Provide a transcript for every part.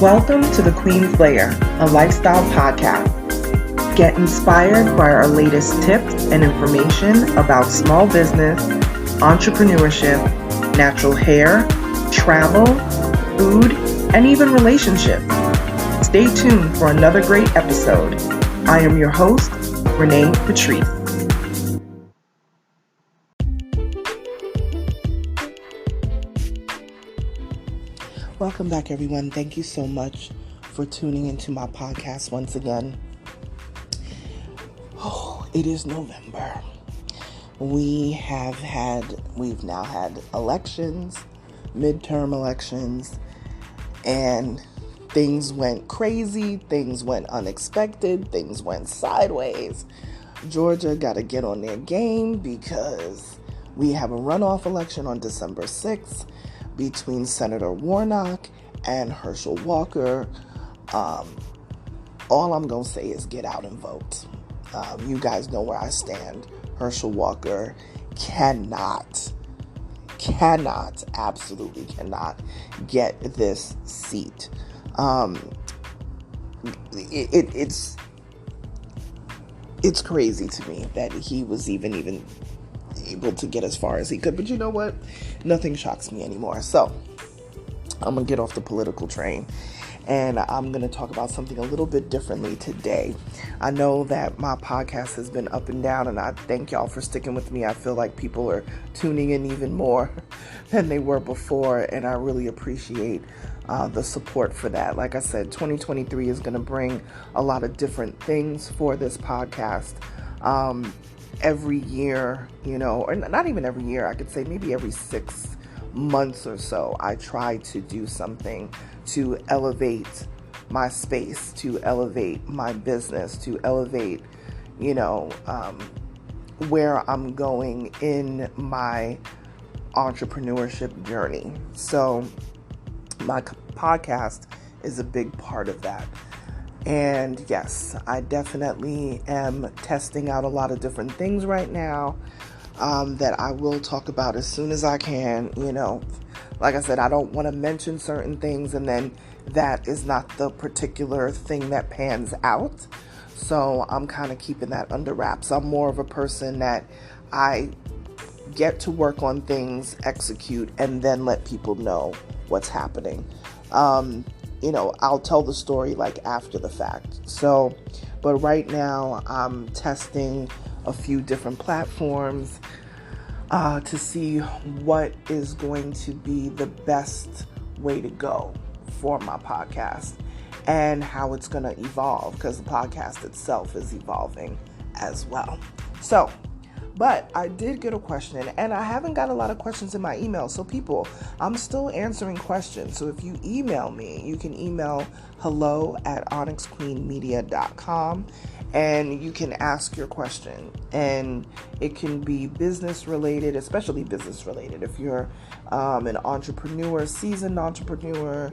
Welcome to The Queen's Lair, a lifestyle podcast. Get inspired by our latest tips and information about small business, entrepreneurship, natural hair, travel, food, and even relationships. Stay tuned for another great episode. I am your host, Renee Patrice. Welcome back, everyone. Thank you so much for tuning into my podcast once again. Oh, it is November. We've now had elections, midterm elections, and things went crazy, things went unexpected, things went sideways. Georgia got to get on their game because we have a runoff election on December 6th between Senator Warnock and Herschel Walker. All I'm going to say is get out and vote. You guys know where I stand. Herschel Walker absolutely cannot get this seat. It's crazy to me that he was even able to get as far as he could. But you know what? Nothing shocks me anymore. So I'm going to get off the political train, and I'm going to talk about something a little bit differently today. I know that my podcast has been up and down, and I thank y'all for sticking with me. I feel like people are tuning in even more than they were before, and I really appreciate the support for that. Like I said, 2023 is going to bring a lot of different things for this podcast. Every year, or not even every year, I could say maybe every 6 months or so, I try to do something to elevate my space, to elevate my business, to elevate, where I'm going in my entrepreneurship journey. So my podcast is a big part of that. And yes, I definitely am testing out a lot of different things right now that I will talk about as soon as I can. Like I said, I don't want to mention certain things and then that is not the particular thing that pans out. So I'm kind of keeping that under wraps. I'm more of a person that I get to work on things, execute, and then let people know what's happening. I'll tell the story like after the fact. So, but right now I'm testing a few different platforms to see what is going to be the best way to go for my podcast and how it's going to evolve, because the podcast itself is evolving as well. So, but I did get a question, and I haven't got a lot of questions in my email. So people, I'm still answering questions. So if you email me, you can email hello@onyxqueenmedia.com, and you can ask your question. And it can be business related, especially business related. If you're an entrepreneur, seasoned entrepreneur,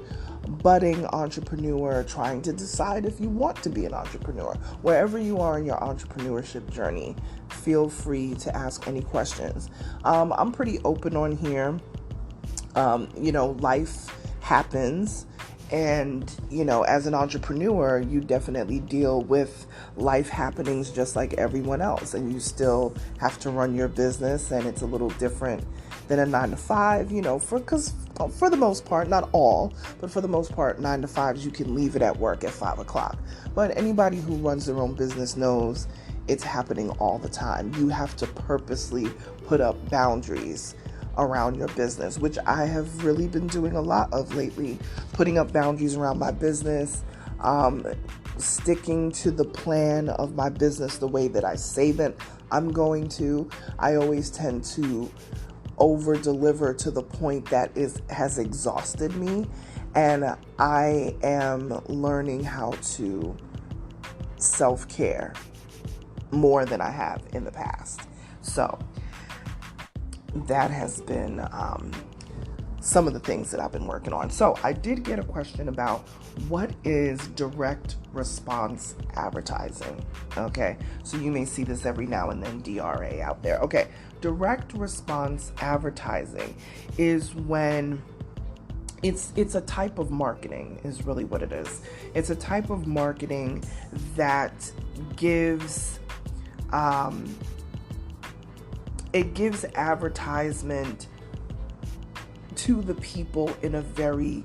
budding entrepreneur, trying to decide if you want to be an entrepreneur, wherever you are in your entrepreneurship journey, feel free to ask any questions. I'm pretty open on here. Life happens, and as an entrepreneur, you definitely deal with life happenings just like everyone else, and you still have to run your business, and it's a little different than a 9-to-5, because for the most part, not all, but for the most part, 9-to-5s, you can leave it at work at 5 o'clock. But anybody who runs their own business knows it's happening all the time. You have to purposely put up boundaries around your business, which I have really been doing a lot of lately, putting up boundaries around my business, sticking to the plan of my business the way that I say that I'm going to. I always tend to over deliver to the point that has exhausted me, and I am learning how to self-care more than I have in the past. So that has been some of the things that I've been working on. So I did get a question about what is direct response advertising. Okay, so you may see this every now and then, DRA out there. Okay, direct response advertising is when it's a type of marketing is really what it is. It's a type of marketing that gives it gives advertisement to the people in a very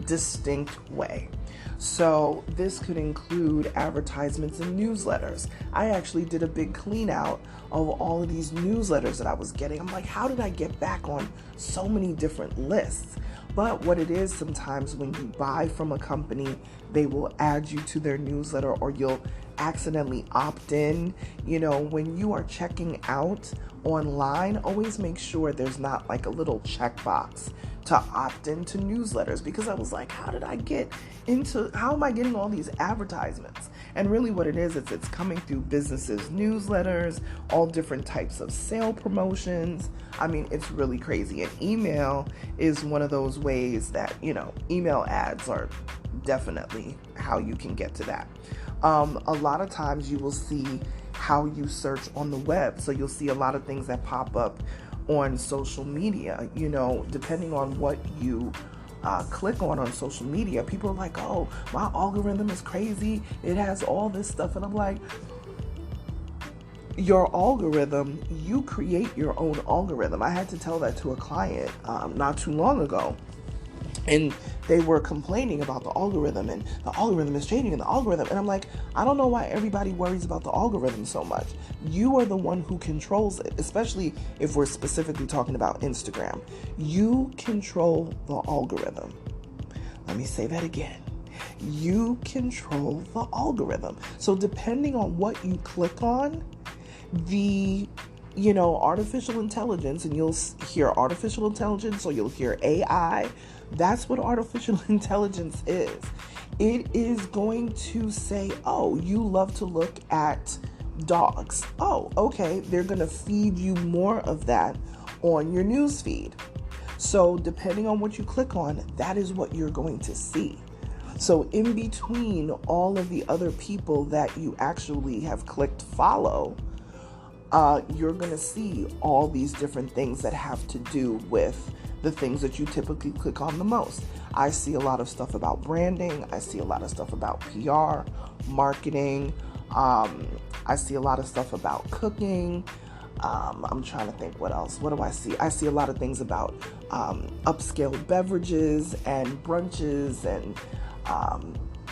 distinct way. So this could include advertisements and newsletters. I actually did a big clean out of all of these newsletters that I was getting. I'm like, how did I get back on so many different lists? But what it is, sometimes when you buy from a company, they will add you to their newsletter, or you'll accidentally opt in. When you are checking out online, always make sure there's not like a little checkbox to opt into newsletters, because I was like, how am I getting all these advertisements? And really what it is, it's coming through businesses' newsletters, all different types of sale promotions. I mean, it's really crazy. And email is one of those ways that, email ads are definitely how you can get to that. A lot of times you will see how you search on the web. So you'll see a lot of things that pop up on social media, depending on what you click on social media. People are like, oh, my algorithm is crazy. It has all this stuff. And I'm like, your algorithm, you create your own algorithm. I had to tell that to a client not too long ago. And they were complaining about the algorithm, and the algorithm is changing, and the algorithm. And I'm like, I don't know why everybody worries about the algorithm so much. You are the one who controls it, especially if we're specifically talking about Instagram. You control the algorithm. Let me say that again. You control the algorithm. So depending on what you click on, the artificial intelligence, and you'll hear artificial intelligence, or you'll hear AI. That's what artificial intelligence is. It is going to say, oh, you love to look at dogs. Oh, okay. They're going to feed you more of that on your news feed. So depending on what you click on, that is what you're going to see. So in between all of the other people that you actually have clicked follow, you're going to see all these different things that have to do with the things that you typically click on the most. I see a lot of stuff about branding. I see a lot of stuff about PR, marketing. I see a lot of stuff about cooking. I'm trying to think what else. What do I see? I see a lot of things about upscale beverages and brunches and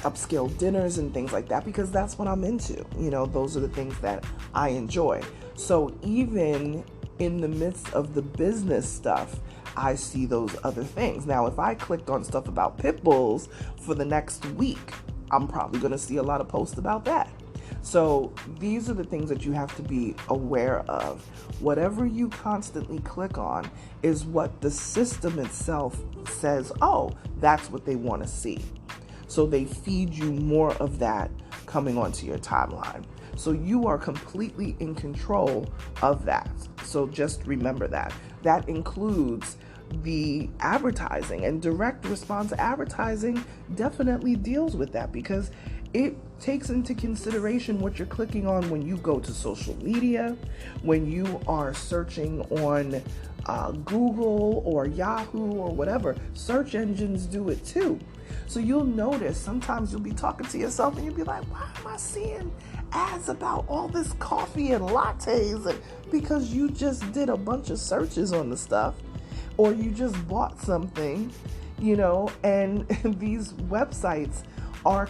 upscale dinners and things like that, because that's what I'm into. Those are the things that I enjoy. So even in the midst of the business stuff, I see those other things. Now, if I clicked on stuff about pit bulls for the next week, I'm probably going to see a lot of posts about that. So these are the things that you have to be aware of. Whatever you constantly click on is what the system itself says, oh, that's what they want to see. So they feed you more of that coming onto your timeline. So you are completely in control of that. So just remember that. That includes the advertising, and direct response advertising definitely deals with that, because it takes into consideration what you're clicking on when you go to social media, when you are searching on Google or Yahoo or whatever. Search engines do it too. So you'll notice sometimes you'll be talking to yourself and you'll be like, why am I seeing ads about all this coffee and lattes? And because you just did a bunch of searches on the stuff, or you just bought something, and these websites are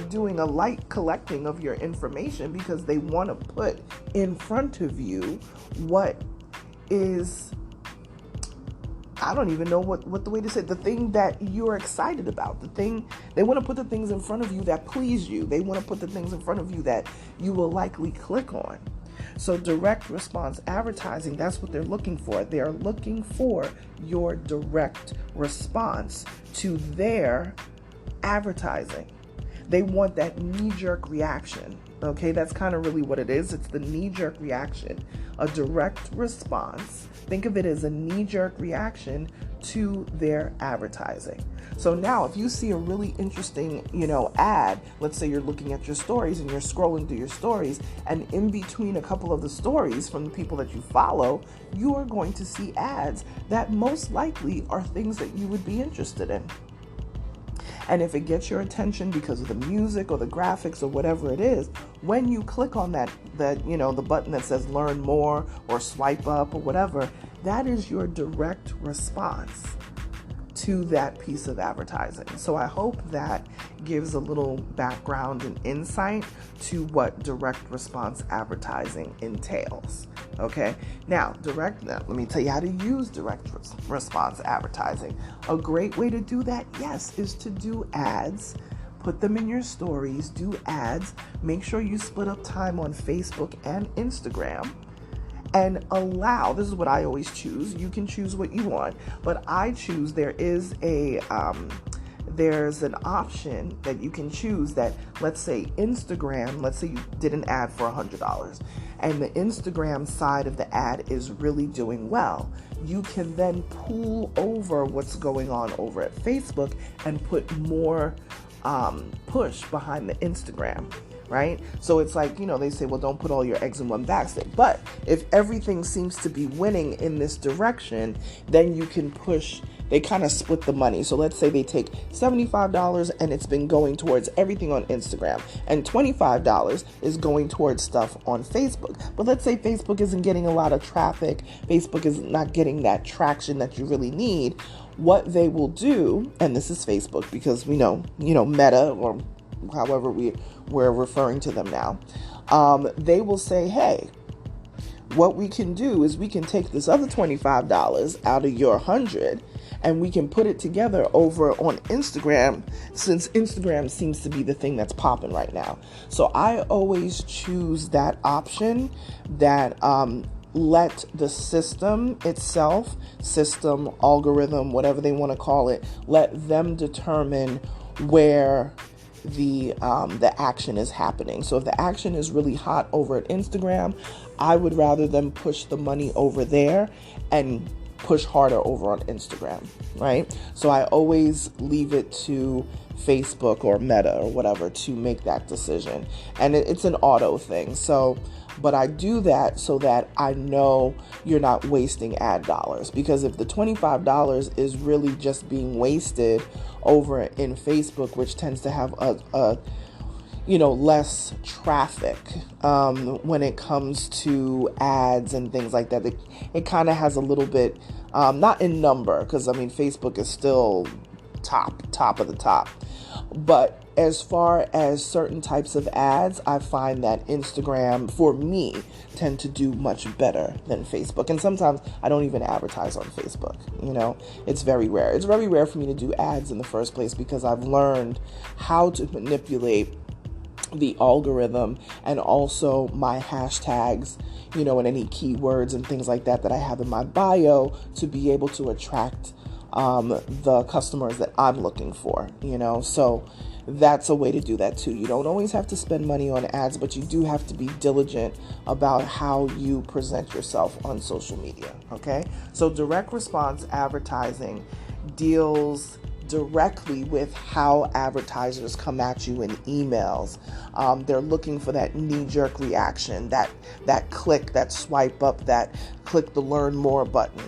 doing a light collecting of your information, because they want to put in front of you what is, I don't even know what the way to say it, the thing that you're excited about, they want to put the things in front of you that please you. They want to put the things in front of you that you will likely click on. So direct response advertising, that's what they're looking for. They are looking for your direct response to their advertising. They want that knee-jerk reaction. Okay, that's kind of really what it is. It's the knee-jerk reaction, a direct response. Think of it as a knee-jerk reaction to their advertising. So now if you see a really interesting, ad, let's say you're looking at your stories and you're scrolling through your stories, and in between a couple of the stories from the people that you follow, you are going to see ads that most likely are things that you would be interested in. And if it gets your attention because of the music or the graphics or whatever it is, when you click on that the button that says learn more or swipe up or whatever, that is your direct response to that piece of advertising. So I hope that gives a little background and insight to what direct response advertising entails. Okay, now let me tell you how to use direct response advertising. A great way to do that, yes, is to do ads. Put them in your stories, do ads. Make sure you split up time on Facebook and Instagram. And this is what I always choose. You can choose what you want, but I choose, there's an option that you can choose that, let's say you did an ad for $100 and the Instagram side of the ad is really doing well. You can then pull over what's going on over at Facebook and put more push behind the Instagram. Right? So it's like, they say, well, don't put all your eggs in one basket. But if everything seems to be winning in this direction, then you can push, they kind of split the money. So let's say they take $75 and it's been going towards everything on Instagram, and $25 is going towards stuff on Facebook. But let's say Facebook isn't getting a lot of traffic. Facebook is not getting that traction that you really need. What they will do, and this is Facebook because we know, Meta, or however we're referring to them now, they will say, hey, what we can do is we can take this other $25 out of your $100 and we can put it together over on Instagram, since Instagram seems to be the thing that's popping right now. So I always choose that option that let the system itself, algorithm, whatever they want to call it, let them determine where the action is happening. So if the action is really hot over at Instagram, I would rather them push the money over there and push harder over on Instagram, right? So I always leave it to Facebook or Meta or whatever to make that decision. And it's an auto thing. But I do that so that I know you're not wasting ad dollars. Because if the $25 is really just being wasted over in Facebook, which tends to have a less traffic when it comes to ads and things like that, it kind of has a little bit, not in number, because Facebook is still top of the top. But as far as certain types of ads, I find that Instagram, for me, tend to do much better than Facebook. And sometimes I don't even advertise on Facebook. It's very rare. It's very rare for me to do ads in the first place because I've learned how to manipulate the algorithm and also my hashtags, and any keywords and things like that I have in my bio to be able to attract the customers that I'm looking for, so that's a way to do that too. You don't always have to spend money on ads, but you do have to be diligent about how you present yourself on social media. Okay. So direct response advertising deals directly with how advertisers come at you in emails. They're looking for that knee-jerk reaction, that click, that swipe up, that click the learn more button.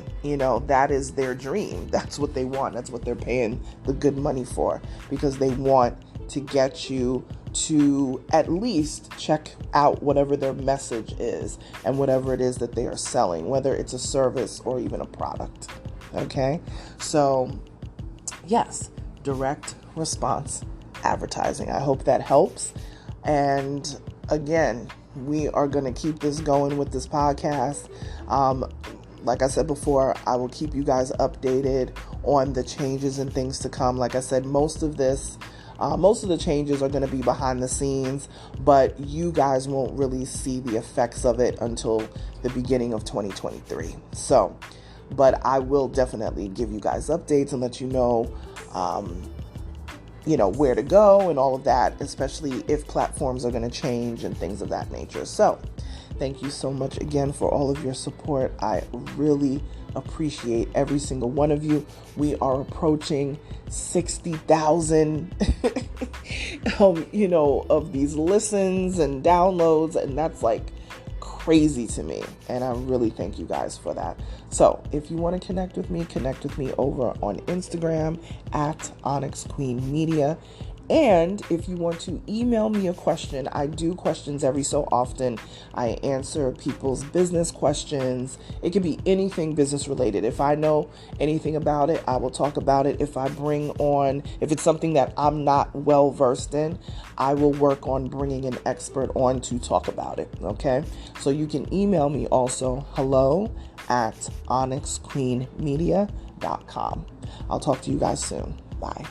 That is their dream. That's what they want. That's what they're paying the good money for, because they want to get you to at least check out whatever their message is and whatever it is that they are selling, whether it's a service or even a product. Okay? So yes, direct response advertising. I hope that helps. And again, we are going to keep this going with this podcast. Like I said before, I will keep you guys updated on the changes and things to come. Like I said, most of the changes are going to be behind the scenes, but you guys won't really see the effects of it until the beginning of 2023. But I will definitely give you guys updates and let you know where to go and all of that, especially if platforms are going to change and things of that nature. So thank you so much again for all of your support. I really appreciate every single one of you. We are approaching 60,000, of these listens and downloads, and that's like crazy to me, and I really thank you guys for that. So if you want to connect with me over on Instagram at Onyx Queen Media. And if you want to email me a question, I do questions every so often. I answer people's business questions. It could be anything business related. If I know anything about it, I will talk about it. If it's something that I'm not well versed in, I will work on bringing an expert on to talk about it. Okay. So you can email me also, hello@onyxqueenmedia.com. I'll talk to you guys soon. Bye.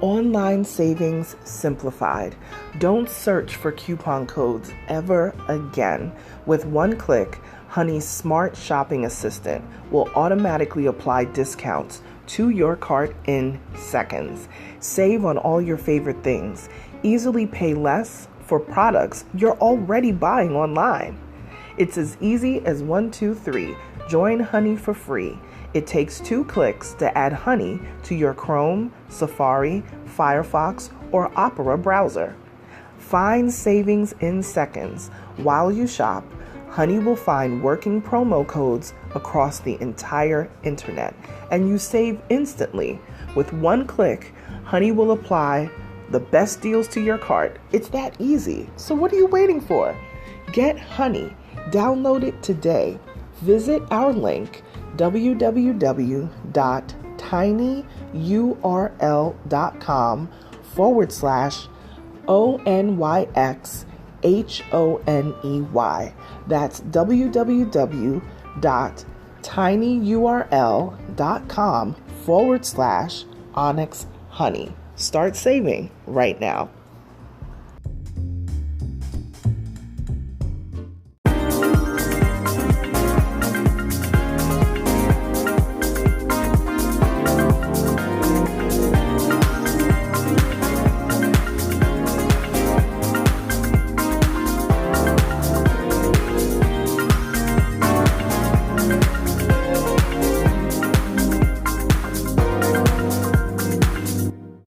Online savings simplified. Don't search for coupon codes ever again. With one click, Honey's smart shopping assistant will automatically apply discounts to your cart in seconds. Save on all your favorite things. Easily pay less for products you're already buying online. It's as easy as 1, 2, 3. Join Honey for free. It takes 2 clicks to add Honey to your Chrome, Safari, Firefox, or Opera browser. Find savings in seconds. While you shop, Honey will find working promo codes across the entire internet, and you save instantly. With one click, Honey will apply the best deals to your cart. It's that easy. So what are you waiting for? Get Honey. Download it today. Visit our link, www.tinyurl.com/ONYXHONEY. That's www.tinyurl.com/Onyx Honey. Start saving right now.